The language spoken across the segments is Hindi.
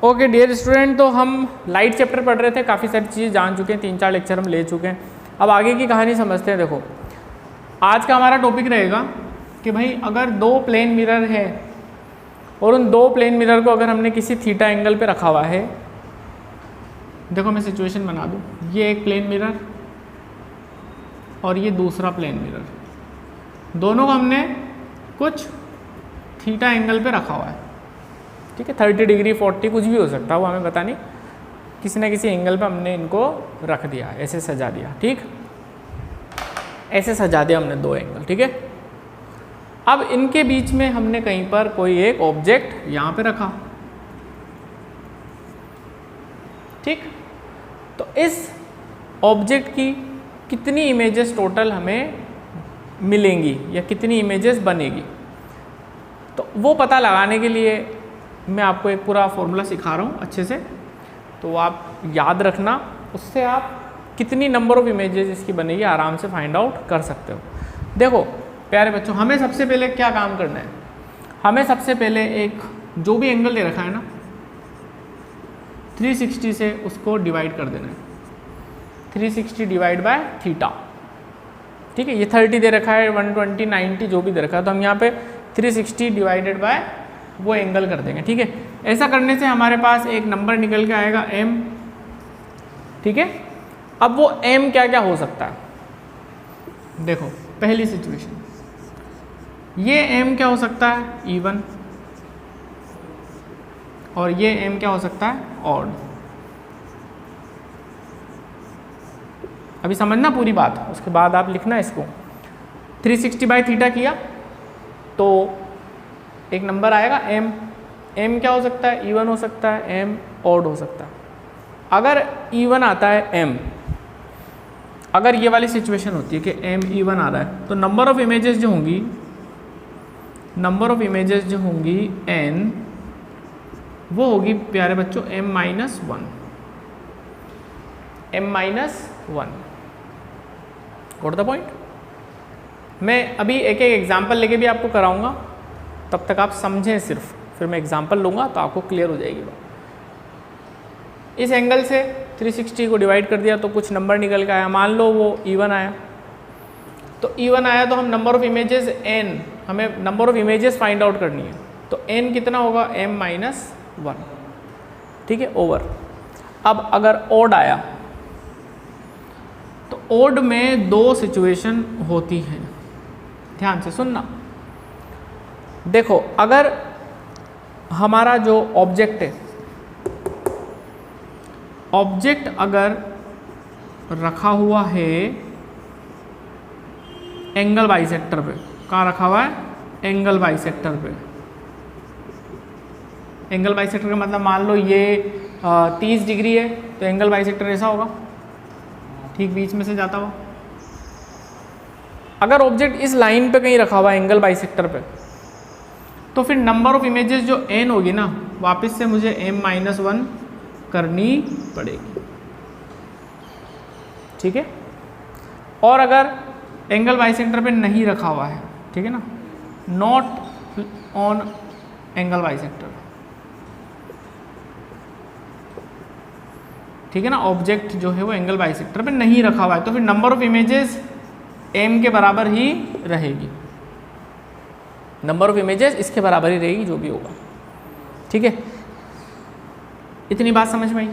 ओके डियर स्टूडेंट, तो हम लाइट चैप्टर पढ़ रहे थे, काफ़ी सारी चीज़ें जान चुके हैं, 3-4 लेक्चर हम ले चुके हैं। अब आगे की कहानी समझते हैं। देखो आज का हमारा टॉपिक रहेगा कि भाई अगर दो प्लेन मिरर है और उन दो प्लेन मिरर को अगर हमने किसी थीटा एंगल पे रखा हुआ है, देखो मैं सिचुएशन बना दूँ, ये एक प्लेन मिरर और ये दूसरा प्लेन मिरर, दोनों को हमने कुछ थीटा एंगल पे रखा हुआ है, ठीक है, 30 डिग्री 40 कुछ भी हो सकता है, वो हमें पता नहीं, किसी ना किसी एंगल पे हमने इनको रख दिया, ऐसे सजा दिया, ठीक, ऐसे सजा दिया हमने दो एंगल, ठीक है। अब इनके बीच में हमने कहीं पर कोई एक ऑब्जेक्ट यहाँ पे रखा, ठीक, तो इस ऑब्जेक्ट की कितनी इमेजेस टोटल हमें मिलेंगी या कितनी इमेजेस बनेगी, तो वो पता लगाने के लिए मैं आपको एक पूरा फॉर्मूला सिखा रहा हूँ अच्छे से, तो आप याद रखना, उससे आप कितनी नंबर ऑफ इमेजेस इसकी बनेगी आराम से फाइंड आउट कर सकते हो। देखो प्यारे बच्चों, हमें सबसे पहले क्या काम करना है, हमें सबसे पहले एक जो भी एंगल दे रखा है ना 360 से उसको डिवाइड कर देना है, 360 डिवाइड बाय थीटा, ठीक है, ये 30 दे रखा है, 120 90 जो भी दे रखा है, तो हम यहाँ पे 360 डिवाइडेड बाय वो एंगल कर देंगे, ठीक है। ऐसा करने से हमारे पास एक नंबर निकल के आएगा m, ठीक है। अब वो m क्या क्या हो सकता है, देखो पहली सिचुएशन, ये m क्या हो सकता है इवन, और ये m क्या हो सकता है ऑड। अभी समझना पूरी बात, उसके बाद आप लिखना इसको। 360 बाई थीटा किया तो एक नंबर आएगा m, m क्या हो सकता है इवन हो सकता है, m ऑड हो सकता है। अगर इवन आता है m, अगर ये वाली सिचुएशन होती है कि m इवन आ रहा है, तो नंबर ऑफ इमेजेस जो होंगी, नंबर ऑफ इमेजेस जो होंगी n, वो होगी प्यारे बच्चों m-1, m-1, got the point. मैं अभी एक एक एग्जांपल लेके भी आपको कराऊंगा, तब तक आप समझें सिर्फ, फिर मैं एग्जांपल लूँगा तो आपको क्लियर हो जाएगी बात। इस एंगल से 360 को डिवाइड कर दिया तो कुछ नंबर निकल के आया, मान लो वो इवन आया, तो इवन आया तो हम नंबर ऑफ इमेजेस n, हमें number of images find out करनी है, तो n कितना होगा m-1, ठीक है, ओवर। अब अगर ऑड आया तो ऑड में दो सिचुएशन होती हैं, ध्यान से सुनना। देखो अगर हमारा जो ऑब्जेक्ट है, ऑब्जेक्ट अगर रखा हुआ है एंगल बाइसेक्टर पे, कहाँ रखा हुआ है एंगल बाइसेक्टर पे, एंगल बाइसेक्टर का मतलब मान लो ये 30 डिग्री है, तो एंगल बाइसेक्टर ऐसा होगा, ठीक बीच में से जाता हुआ। अगर ऑब्जेक्ट इस लाइन पे कहीं रखा हुआ है एंगल बाइसेक्टर पे, तो फिर नंबर ऑफ इमेजेस जो n होगी ना, वापस से मुझे m-1 करनी पड़ेगी, ठीक है। और अगर एंगल बाइसेक्टर पे नहीं रखा हुआ है, ठीक है ना, नॉट ऑन एंगल बाइसेक्टर, ठीक है ना, ऑब्जेक्ट जो है वो एंगल बाइसेक्टर पे नहीं रखा हुआ है, तो फिर नंबर ऑफ इमेजेस m के बराबर ही रहेगी, नंबर ऑफ इमेजेस इसके बराबर ही रहेगी जो भी होगा, ठीक है। इतनी बात समझ में आई।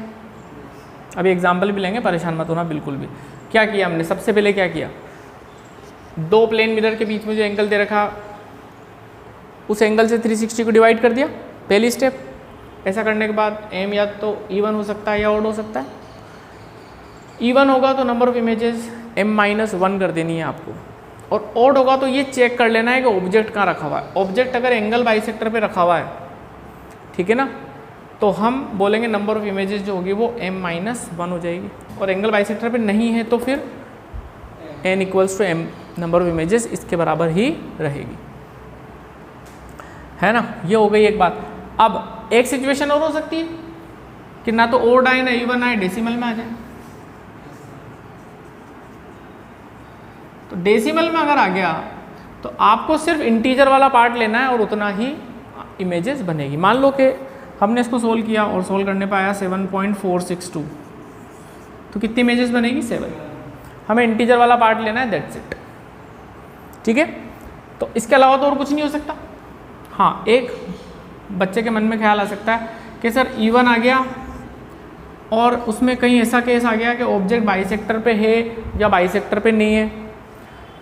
अभी एग्जाम्पल भी लेंगे, परेशान मत होना बिल्कुल भी। क्या किया हमने, सबसे पहले क्या किया, दो प्लेन मिरर के बीच में जो एंगल दे रखा, उस एंगल से 360 को डिवाइड कर दिया, पहली स्टेप। ऐसा करने के बाद m या तो इवन हो सकता है या ऑड हो सकता है, इवन होगा तो नंबर ऑफ इमेजेस m-1 कर देनी है आपको, और ऑड होगा तो ये चेक कर लेना है कि ऑब्जेक्ट कहाँ रखा हुआ है। ऑब्जेक्ट अगर एंगल बाइसेक्टर पे रखा हुआ है, ठीक है ना, तो हम बोलेंगे नंबर ऑफ इमेजेस जो होगी वो m-1 हो जाएगी, और एंगल बाइसेक्टर पे नहीं है तो फिर n = m, number of images इसके बराबर ही रहेगी, है ना। ये हो गई एक बात। अब एक सिचुएशन और हो सकती है कि ना तो ऑड आए ना इवन आए, डेसिमल में आ जाए। तो डेसिमल में अगर आ गया तो आपको सिर्फ इंटीजर वाला पार्ट लेना है और उतना ही इमेजेस बनेगी। मान लो कि हमने इसको सोल्व किया और सोल्व करने पर आया 7.462। तो कितनी इमेजेस बनेगी? 7। हमें इंटीजर वाला पार्ट लेना है, दैट्स इट। ठीक है, तो इसके अलावा तो और कुछ नहीं हो सकता। हाँ, एक बच्चे के मन में ख्याल आ सकता है कि सर E1 आ गया और उसमें कहीं ऐसा केस आ गया कि ऑब्जेक्ट बाइसेक्टर पे है या बाइसेक्टर पे नहीं है।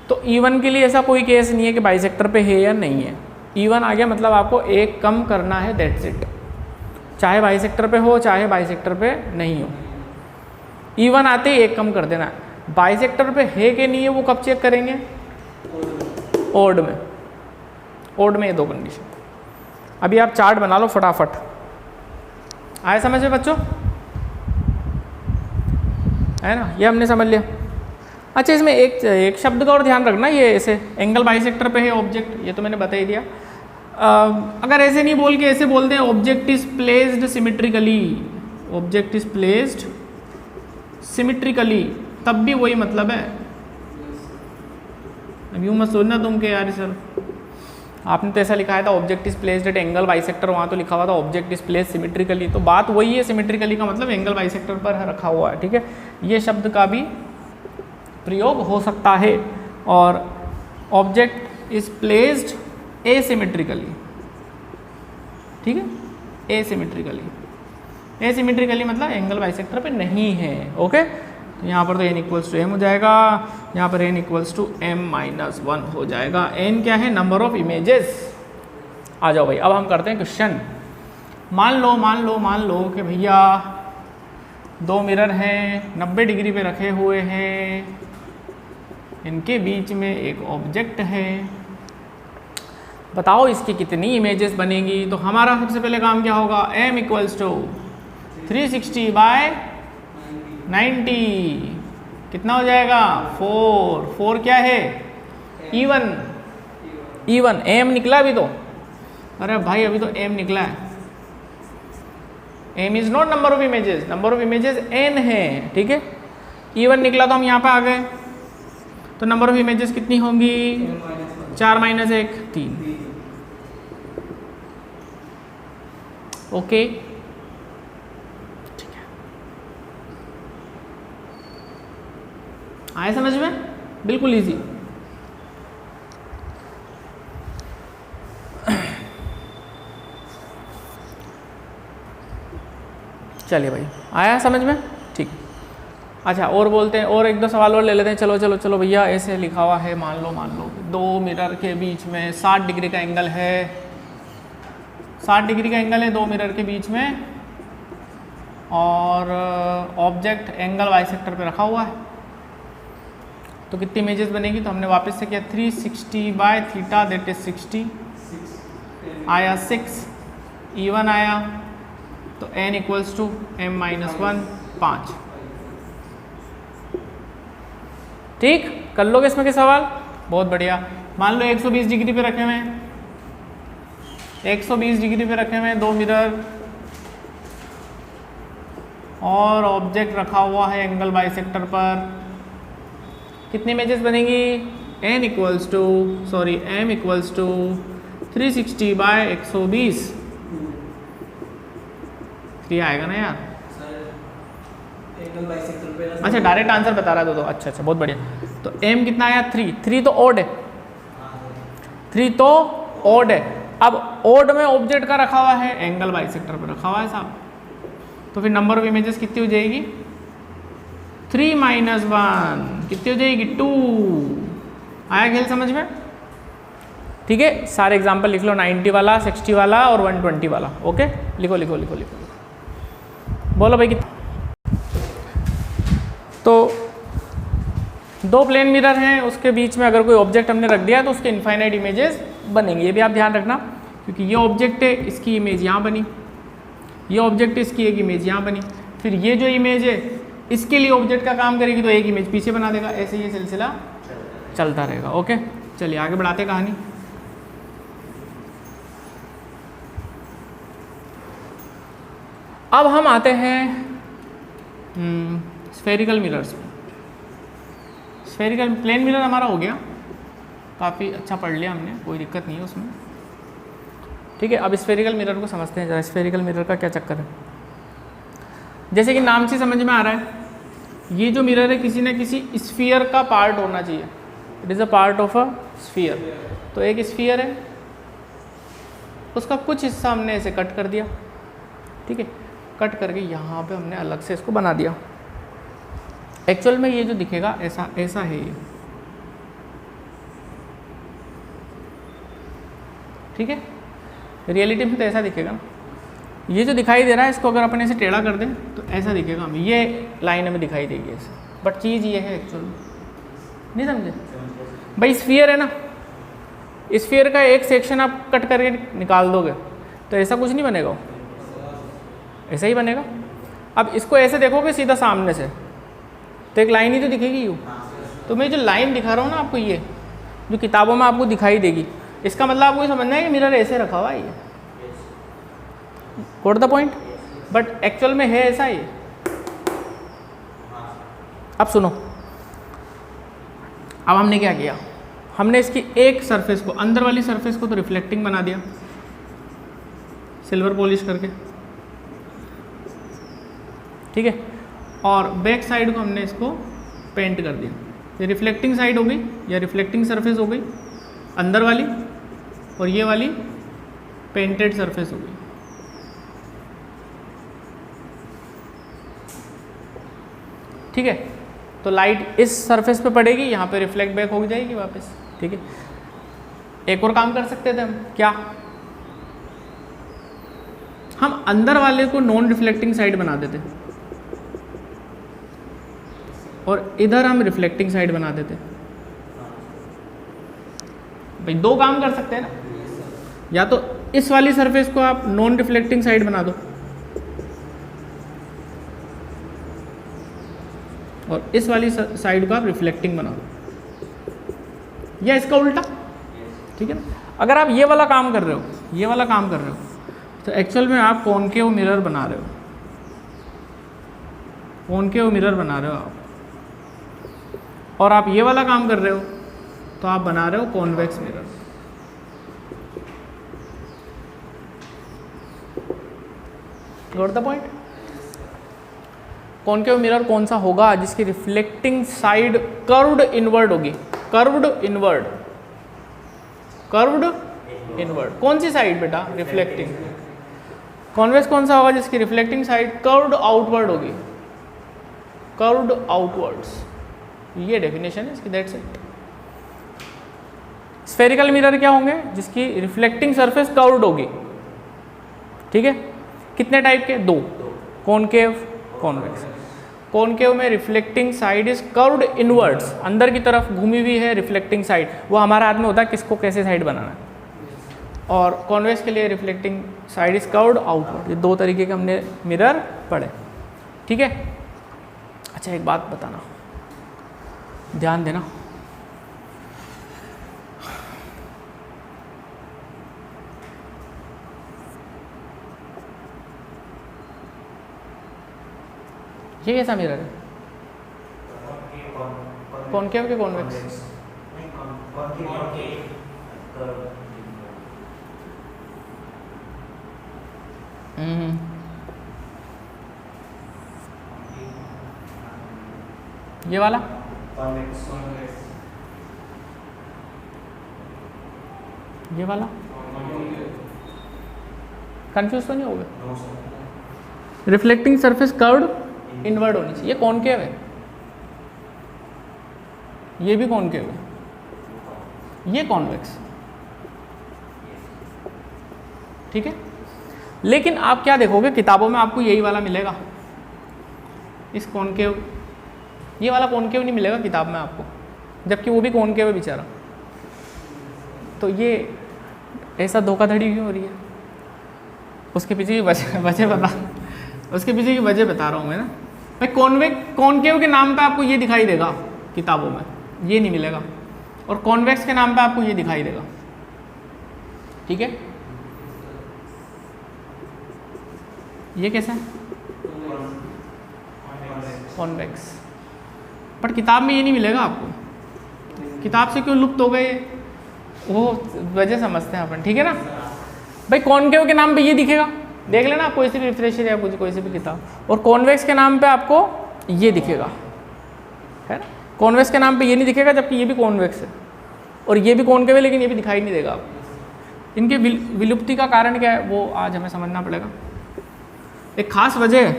तो E1 के लिए ऐसा कोई केस नहीं है कि बाइसेक्टर पे है या नहीं है। E1 आ गया मतलब आपको एक कम करना है, दैट्स इट। चाहे बाइसेक्टर पे हो चाहे बाइसेक्टर पे नहीं हो, E1 आते ही एक कम कर देना है। बाइसेक्टर पे है कि नहीं है वो कब चेक करेंगे? ओड में। ओड में ये दो कंडीशन। अभी आप चार्ट बना लो फटाफट। आए समझ में बच्चों? है ना, ये हमने समझ लिया। अच्छा, इसमें एक शब्द का और ध्यान रखना, ये ऐसे एंगल बाइसेक्टर पे है ऑब्जेक्ट, ये तो मैंने बता ही दिया। अगर ऐसे नहीं बोल के ऐसे बोलते हैं object is placed symmetrically, object is placed symmetrically, तब भी वही मतलब है। अब यूँ मत सोचना तुम के यार सर आपने तो ऐसा लिखा था object is placed at angle bisector, वहाँ तो लिखा हुआ था ऑब्जेक्ट इज प्लेस्ड सिमेट्रिकली। तो बात वही है, सिमेट्रिकली का मतलब एंगल बाइसेक्टर पर रखा हुआ है। ठीक है, ये शब्द का भी प्रयोग हो सकता है। और ऑब्जेक्ट इज प्लेस्ड एसिमेट्रिकली, ठीक है, एसिमेट्रिकली। एसिमेट्रिकली मतलब एंगल बाइसेक्टर पे नहीं है। ओके, तो यहाँ पर तो n इक्वल्स टू m हो जाएगा, यहाँ पर n इक्वल्स टू m-1 हो जाएगा। n क्या है? Number of images. आ जाओ भाई, अब हम करते हैं क्वेश्चन। मान लो कि भैया दो मिरर हैं, 90 डिग्री पे रखे हुए हैं, इनके बीच में एक ऑब्जेक्ट है। बताओ इसकी कितनी इमेजेस बनेगी? तो हमारा सबसे पहले काम क्या होगा? m इक्वल्स टू 360 बाय 90 कितना हो जाएगा? 4 क्या है? E1 m निकला अभी तो। अरे भाई अभी तो m निकला है। m is not number of images, number of images n है। ठीक है, E1 निकला तो हम यहाँ पे आ गए। तो नंबर ऑफ इमेजेस कितनी होंगी? 4 - 1 3। ओके, आए समझ में? बिल्कुल इजी। चलिए भाई, आया समझ में? ठीक। अच्छा, और बोलते हैं, और एक दो सवाल और ले लेते हैं। चलो भैया, ऐसे लिखा हुआ है, मान लो दो मिरर के बीच में 60 डिग्री का एंगल है, 60 डिग्री का एंगल है दो मिरर के बीच में, और ऑब्जेक्ट एंगल बाइसेक्टर पे रखा हुआ है। तो कितनी इमेजेस बनेगी? तो हमने वापस से किया 360 बाय थीटा, दैट इज 60 आया 6, E1 आया, तो n इक्वल्स टू m-1 5। ठीक, कर लोगे इसमें के सवाल? बहुत बढ़िया। मान लो 120 डिग्री पे रखे हुए हैं, 120 डिग्री पे रखे हुए हैं दो मिरर, और ऑब्जेक्ट रखा हुआ है एंगल बाइसेक्टर पर। कितनी इमेजेस बनेगी? m equals to 360 bye 120। 3 आएगा ना यार? अच्छा, डायरेक्ट आंसर बता रहा था तो अच्छा, बहुत बढ़िया। तो m कितना आया? 3 तो ओड है, 3 तो ओड है। अब ओड में ऑब्जेक्ट का रखा हुआ है, एंगल बाइसेक्टर पर रखा हुआ है साहब, तो फिर नंबर ऑफ इमेजेस कितनी हो जाएगी? 3 - 1 कितनी हो जाएगी? 2। आया खेल समझ में? ठीक है, सारे एग्जाम्पल लिख लो, 90 वाला, 60 वाला और 120 वाला। ओके, लिखो। बोलो भाई कितना? तो दो प्लेन मिरर हैं, उसके बीच में अगर कोई ऑब्जेक्ट हमने रख दिया तो उसके इनफाइनाइट इमेजेस बनेंगे। ये भी आप ध्यान रखना, क्योंकि ये ऑब्जेक्ट है, इसकी इमेज यहाँ बनी, ये ऑब्जेक्ट है, इसकी एक इमेज यहाँ बनी, फिर ये जो इमेज है इसके लिए ऑब्जेक्ट का काम करेगी तो एक इमेज पीछे बना देगा। ऐसे ये सिलसिला चलता रहेगा। ओके, चलिए आगे बढ़ाते कहानी। अब हम आते हैं स्फेरिकल मिरर्स में। स्फेरिकल प्लेन मिरर हमारा हो गया, काफ़ी अच्छा पढ़ लिया हमने, कोई दिक्कत नहीं है उसमें। ठीक है, अब स्फेरिकल मिरर को समझते हैं जरा, स्फेरिकल मिरर का क्या चक्कर है। जैसे कि नाम से समझ में आ रहा है, ये जो मिरर है किसी न किसी स्फीयर का पार्ट होना चाहिए, it is a part of a sphere. तो एक स्फीयर है, उसका कुछ हिस्सा हमने ऐसे कट कर दिया, ठीक है, कट करके यहाँ पे हमने अलग से इसको बना दिया। एक्चुअल में ये जो दिखेगा ऐसा ऐसा है ये, ठीक है, रियलिटी में तो ऐसा दिखेगा ना। ये जो दिखाई दे रहा है इसको अगर अपन ऐसे टेढ़ा कर दें तो ऐसा दिखेगा हमें, ये लाइन हमें दिखाई देगी ऐसे, बट चीज़ ये है एक्चुअल में, नहीं समझे भाई। स्फीयर है ना, स्फीयर का एक सेक्शन आप कट करके निकाल दोगे तो ऐसा कुछ नहीं बनेगा, ऐसा ही बनेगा। अब इसको ऐसे देखोगे सीधा सामने से तो एक लाइन ही तो दिखेगी यूँ। तो मैं जो लाइन दिखा रहा हूँ ना आपको, ये जो किताबों में आपको दिखाई देगी, इसका मतलब आपको ये समझना है कि मिरर ऐसे रखा हुआ है ये, got the point. But actual में है ऐसा ही। अब सुनो, अब हमने क्या किया, हमने इसकी एक सरफेस को, अंदर वाली सरफेस को तो रिफ्लेक्टिंग बना दिया सिल्वर पॉलिश करके, ठीक है, और बैक साइड को हमने इसको पेंट कर दिया। ये रिफ्लेक्टिंग साइड हो गई या रिफ्लेक्टिंग सरफेस हो गई अंदर वाली, और ये वाली पेंटेड सरफेस हो गई। ठीक है, तो लाइट इस सरफेस पे पड़ेगी, यहाँ पे रिफ्लेक्ट बैक हो जाएगी वापस, ठीक है। एक और काम कर सकते थे हम, क्या, हम अंदर वाले को नॉन रिफ्लेक्टिंग साइड बना देते और इधर हम रिफ्लेक्टिंग साइड बना देते। भाई दो काम कर सकते हैं ना, या तो इस वाली सरफेस को आप नॉन रिफ्लेक्टिंग साइड बना दो और इस वाली साइड को आप रिफ्लेक्टिंग बना दो, या इसका उल्टा, ठीक है ना। अगर आप ये वाला काम कर रहे हो, ये वाला काम कर रहे हो, तो एक्चुअल में आप कॉनकेव मिरर बना रहे हो, कॉनकेव मिरर बना रहे हो आप। और आप ये वाला काम कर रहे हो तो आप बना रहे हो convex mirror. Got the point. Concave mirror कौन सा होगा, जिसकी रिफ्लेक्टिंग साइड कर्व्ड इनवर्ड होगी, कर्व्ड इनवर्ड, कर्व्ड इनवर्ड। कौन सी साइड बेटा, रिफ्लेक्टिंग। कॉन्वेक्स कौन सा होगा, जिसकी रिफ्लेक्टिंग साइड कर्व्ड आउटवर्ड होगी, कर्व्ड आउटवर्ड्स। ये डेफिनेशन है इसकी, दैट्स इट। स्फेरिकल मिरर क्या होंगे, जिसकी रिफ्लेक्टिंग सरफेस कर्व्ड होगी, ठीक है। कितने टाइप के, दो, कॉनकेव, कॉन्वेक्स। कॉनकेव में reflecting side is curved inwards, अंदर की तरफ घूमी हुई है रिफ्लेक्टिंग साइड, वो हमारा हाथ में होता है किसको कैसे साइड बनाना है। और कॉन्वेक्स के लिए reflecting side is curved outward. ये दो तरीके के हमने मिरर पढ़े, ठीक है। अच्छा एक बात बताना, ध्यान देना, ये कैसा मिरर है, कॉनकेव के कॉन्वेक्स, ये वाला ये वाला कंफ्यूज तो नहीं हो गया। रिफ्लेक्टिंग सरफेस कर्व्ड इनवर्ड होनी चाहिए, ये कॉनकेव है, ये भी कॉनकेव है, ये कॉन्वेक्स, ठीक है। लेकिन आप क्या देखोगे, किताबों में आपको यही वाला मिलेगा, इस कॉनकेव, ये वाला कॉनकेव नहीं मिलेगा किताब में आपको, जबकि वो भी कॉनकेव है बेचारा। तो ये ऐसा धोखाधड़ी क्यों हो रही है, उसके पीछे की वजह बता, उसके पीछे की वजह बता रहा हूँ मैं ना। भाई कॉनकेव के नाम पे आपको ये दिखाई देगा किताबों में, ये नहीं मिलेगा, और कॉन्वेक्स के नाम पे आपको ये दिखाई देगा, ठीक है। ये कैसा है, कॉन्वेक्स, बट किताब में ये नहीं मिलेगा आपको। किताब से क्यों लुप्त हो गए, वो वजह समझते हैं अपन, ठीक है ना। भाई कॉनकेव के नाम पे ये दिखेगा, देख लेना आप कोई सी भी रिफ्रेशर या कोई सी भी किताब, और कॉन्वेक्स के नाम पे आपको ये दिखेगा, है ना। कॉन्वेक्स के नाम पे ये नहीं दिखेगा, जबकि ये भी कॉन्वेक्स है और ये भी कॉनकेव है, लेकिन ये भी दिखाई नहीं देगा आपको। इनके विलुप्ति का कारण क्या है वो आज हमें समझना पड़ेगा। एक खास वजह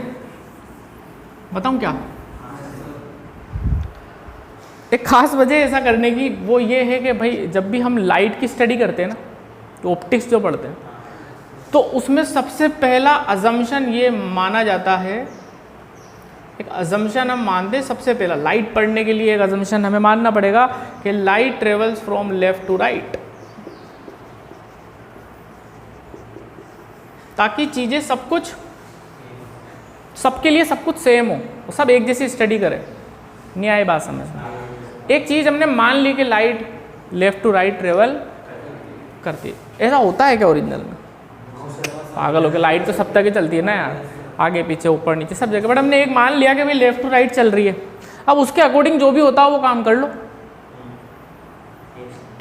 बताऊं क्या, एक खास वजह ऐसा करने की वो ये है कि भाई जब भी हम लाइट की स्टडी करते हैं ना, तो ऑप्टिक्स जो पढ़ते हैं, तो उसमें सबसे पहला अजम्पशन ये माना जाता है, एक अजम्पशन हम मानते हैं सबसे पहला लाइट पढ़ने के लिए, एक अजम्पशन हमें मानना पड़ेगा कि light travels from left to right, ताकि चीज़ें सब कुछ सबके लिए सब कुछ सेम हो, सब एक जैसी स्टडी करें। नहीं आई बात समझना। एक चीज़ हमने मान ली कि light left to right travel करती है, ऐसा होता है क्या ओरिजिनल में? पागल हो के, लाइट तो सब तक ही चलती है ना यार, आगे पीछे ऊपर नीचे सब जगह, बट हमने एक मान लिया कि भाई लेफ्ट टू राइट चल रही है, अब उसके अकॉर्डिंग जो भी होता हो वो काम कर लो,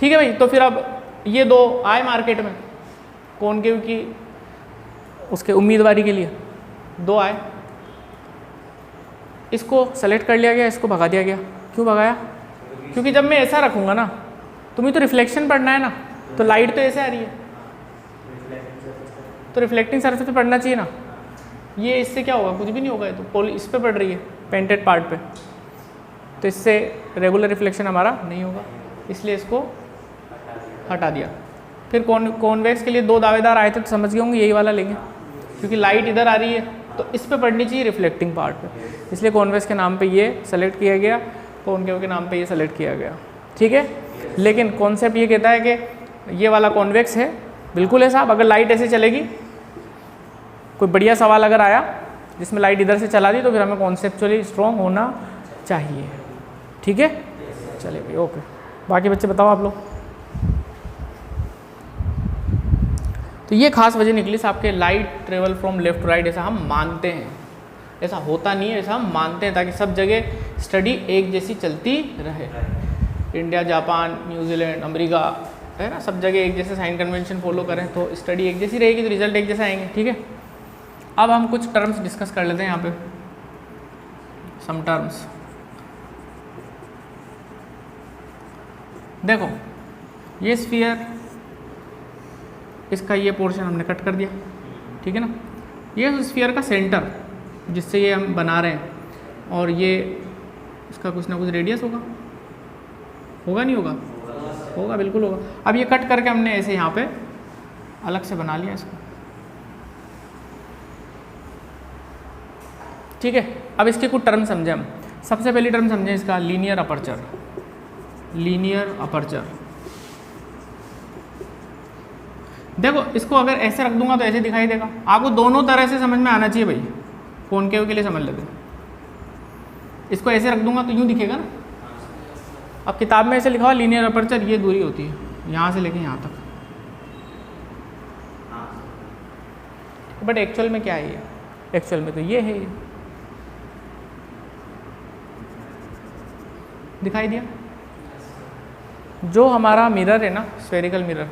ठीक है भाई। तो फिर अब ये दो आए मार्केट में कॉनकेव की उसके उम्मीदवारी के लिए, दो आए, इसको सेलेक्ट कर लिया गया, इसको भगा दिया गया। क्यों भगाया? क्योंकि जब मैं ऐसा रखूँगा ना, तुम्हें तो रिफ्लेक्शन पढ़ना है ना, तो लाइट तो ऐसे आ रही है, तो रिफ्लेक्टिंग सरफेस पे पढ़ना चाहिए ना। ये इससे क्या होगा? कुछ भी नहीं होगा, ये तो इस पे पड़ रही है पेंटेड पार्ट पे, तो इससे रेगुलर रिफ्लेक्शन हमारा नहीं होगा, इसलिए इसको हटा दिया। फिर कॉन्वेक्स के लिए दो दावेदार आए थे, तो समझ गए होंगे यही वाला लेंगे, क्योंकि लाइट इधर आ रही है तो इस पे पड़नी चाहिए रिफ्लेक्टिंग पार्ट पे, इसलिए कॉन्वेक्स के नाम पे ये सेलेक्ट किया गया, कॉनकेव के नाम पे ये सेलेक्ट किया गया, ठीक है। लेकिन कॉन्सेप्ट ये कहता है कि ये वाला कॉन्वेक्स है, बिल्कुल है साहब। अगर लाइट ऐसे चलेगी, कोई बढ़िया सवाल अगर आया जिसमें लाइट इधर से चला दी, तो फिर हमें कॉन्सेप्चुअली स्ट्रॉन्ग होना चाहिए, ठीक है। चलिए भाई, ओके। बाकी बच्चे बताओ आप लोग। तो ये खास वजह निकली साहब के light travel from left to right, ऐसा हम मानते हैं, ऐसा होता नहीं है, ऐसा हम मानते हैं, ताकि सब जगह स्टडी एक जैसी चलती रहे। इंडिया, जापान, न्यूजीलैंड, अमेरिका, है ना, सब जगह एक जैसे साइन कन्वेंशन फॉलो करें तो स्टडी एक जैसी रहेगी, तो रिजल्ट एक जैसे आएंगे, ठीक है। अब हम कुछ टर्म्स डिस्कस कर लेते हैं यहाँ पे, सम टर्म्स। देखो ये स्फीयर, इसका ये पोर्शन हमने कट कर दिया, ठीक है ना। ये स्फीयर का सेंटर जिससे ये हम बना रहे हैं, और ये इसका कुछ ना कुछ रेडियस होगा, होगा नहीं होगा? होगा, बिल्कुल होगा। अब ये कट करके हमने ऐसे यहाँ पे अलग से बना लिया इसको, ठीक है। अब इसके कुछ टर्म समझे हम। सबसे पहली टर्म समझें इसका लीनियर अपर्चर। लीनियर अपर्चर, देखो इसको अगर ऐसे रख दूंगा तो ऐसे दिखाई देगा, आपको दोनों तरह से समझ में आना चाहिए भाई। कॉनकेव के लिए समझ लेते हैं, इसको ऐसे रख दूंगा तो यूँ दिखेगा ना। अब किताब में ऐसे लिखा हुआ लीनियर अपर्चर, ये दूरी होती है यहाँ से लेके यहाँ तक, बट एक्चुअल में क्या है ये? एक्चुअल में तो ये है, ये दिखाई दिया। जो हमारा मिरर है ना, स्फेरिकल मिरर,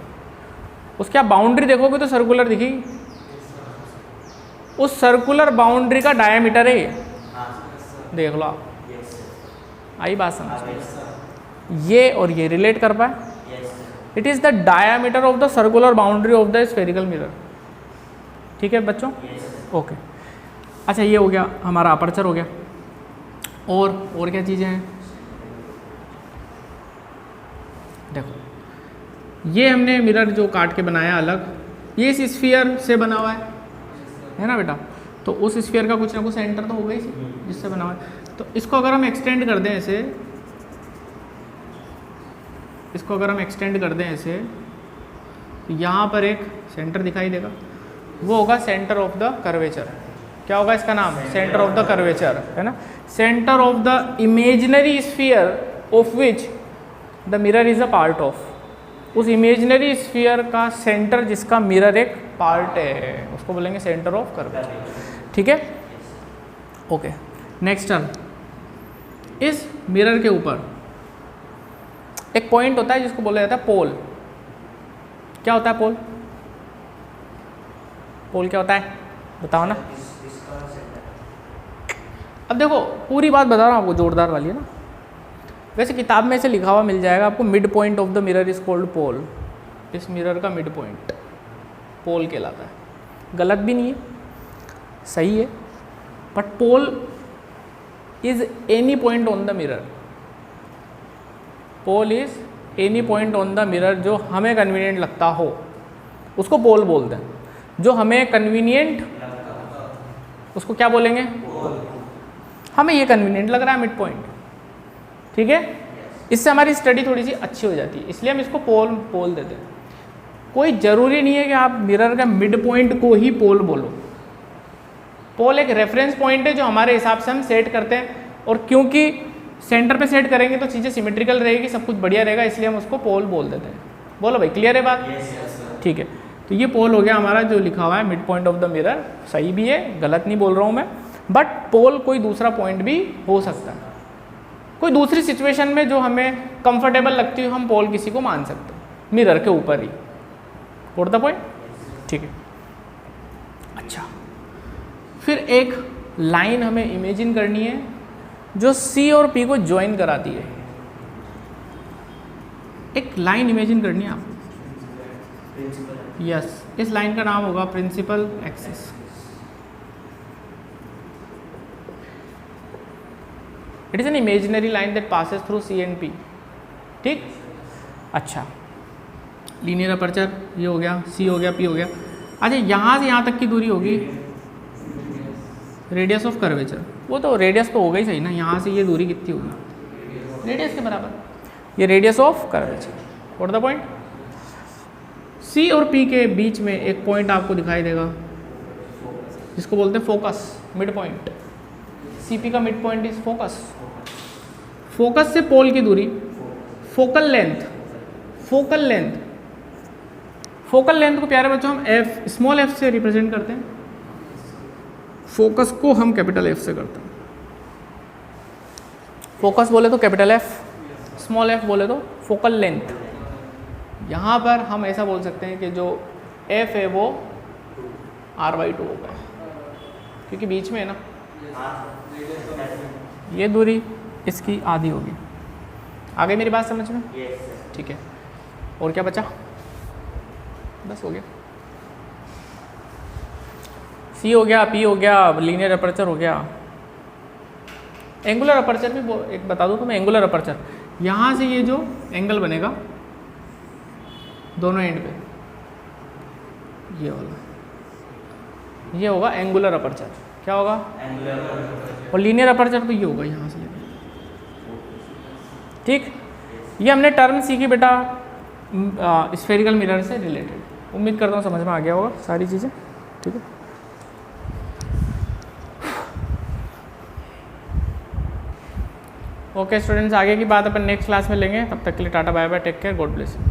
उसकी आप बाउंड्री देखोगे तो सर्कुलर दिखेगी, उस सर्कुलर बाउंड्री का डायमीटर है ये, देख लो आप। आई बात समझ? ये और ये रिलेट कर पाए? It is the diameter of the circular boundary of the spherical mirror, ठीक है बच्चों? ओके। अच्छा, ये हो गया हमारा अपर्चर हो गया। और क्या चीज़ें हैं? देखो ये हमने मिरर जो काट के बनाया अलग, ये इस स्फीयर से बना हुआ है ना बेटा, तो उस स्फीयर का कुछ ना कुछ सेंटर तो होगा ही जिससे बना हुआ है। तो इसको अगर हम एक्सटेंड कर दें ऐसे, इसको अगर हम एक्सटेंड कर दें ऐसे, तो यहाँ पर एक सेंटर दिखाई देगा, वो होगा सेंटर ऑफ द कर्वेचर। क्या होगा इसका नाम? सेंटर ऑफ द कर्वेचर, है ना। Centre of the imaginary sphere of which the mirror is a part of, उस इमेजिनरी स्फीयर का सेंटर जिसका मिरर एक पार्ट है, उसको बोलेंगे सेंटर ऑफ कर्वेचर, ठीक है। ओके, नेक्स्ट टर्म, इस मिरर के ऊपर एक पॉइंट होता है जिसको बोला जाता है पोल। क्या होता है पोल? पोल क्या होता है बताओ ना। अब देखो पूरी बात बता रहा हूँ आपको, जोरदार वाली है ना। वैसे किताब में से लिखा हुआ मिल जाएगा आपको, mid point of the mirror is called pole. इस मिरर का मिड पॉइंट पोल कहलाता है। गलत भी नहीं है, सही है। But pole is any point on the mirror. Pole is any point on the mirror जो हमें कन्वीनियंट लगता हो, उसको पोल बोलते हैं। जो हमें कन्वीनियंट, उसको क्या बोलेंगे? हमें ये कन्वीनियंट लग रहा है मिड पॉइंट, ठीक है। इससे हमारी स्टडी थोड़ी सी अच्छी हो जाती है, इसलिए हम इसको पोल देते हैं। कोई ज़रूरी नहीं है कि आप मिरर का मिड पॉइंट को ही पोल बोलो। पोल एक रेफरेंस पॉइंट है जो हमारे हिसाब से हम सेट करते हैं, और क्योंकि सेंटर पे सेट करेंगे तो चीज़ें सिमेट्रिकल रहेगी, सब कुछ बढ़िया रहेगा, इसलिए हम उसको पोल बोल देते हैं। बोलो भाई, क्लियर है बात? ठीक है। तो ये पोल हो गया हमारा जो लिखा हुआ है mid point of the mirror. सही भी है, गलत नहीं बोल रहा हूँ मैं। बट पोल कोई दूसरा पॉइंट भी हो सकता है। कोई दूसरी सिचुएशन में जो हमें कंफर्टेबल लगती हो, हम पोल किसी को मान सकते हैं मिरर के ऊपर ही। Got the point? ठीक है। अच्छा, फिर एक लाइन हमें इमेजिन करनी है जो सी और पी को ज्वाइन कराती है। एक लाइन इमेजिन करनी है आपको। यस, इस लाइन का नाम होगा principal axis. It is an imaginary line that passes through C and P. ठीक। अच्छा, लीनियर अपर्चर ये हो गया, सी हो गया, पी हो गया। अच्छा, यहाँ से यहाँ तक की दूरी होगी रेडियस ऑफ कर्वेचर। वो तो रेडियस तो होगा ही सही ना। यहाँ से ये दूरी कितनी होगी? रेडियस के बराबर। ये radius of curvature. What the point? C और पी के बीच में एक पॉइंट आपको दिखाई देगा जिसको बोलते हैं focus, mid point. C P का mid point is focus. Focus से पोल की दूरी, focal length. Focal length, focal length को प्यारे बच्चों हम एफ, स्मॉल एफ से रिप्रेजेंट करते हैं। फोकस को हम कैपिटल एफ से करते हैं। फोकस बोले तो कैपिटल एफ, स्मॉल एफ बोले तो फोकल लेंथ। यहाँ पर हम ऐसा बोल सकते हैं कि जो एफ है वो r/2 होगा, क्योंकि बीच में है ना, ये दूरी इसकी आधी होगी। आ गई मेरी बात समझ में? ठीक है। और क्या बचा? बस हो गया। सी हो गया, पी हो गया, लीनियर अपर्चर हो गया। एंगुलर अपर्चर भी एक बता दो तुम्हें। एंगुलर अपर्चर, यहाँ से ये जो एंगल बनेगा दोनों एंड पे, ये वाला, ये होगा एंगुलर अपर्चर। क्या होगा? एंगुलर। और लीनियर अपर्चर तो ये होगा यहाँ से। ठीक। ये हमने टर्म सीखी बेटा स्फेरिकल मिरर से रिलेटेड। उम्मीद करता हूँ समझ में आ गया होगा सारी चीज़ें। ठीक है। ओके स्टूडेंट्स, आगे की बात अपन नेक्स्ट क्लास में लेंगे। तब तक के लिए tata bye bye, take care, God bless you.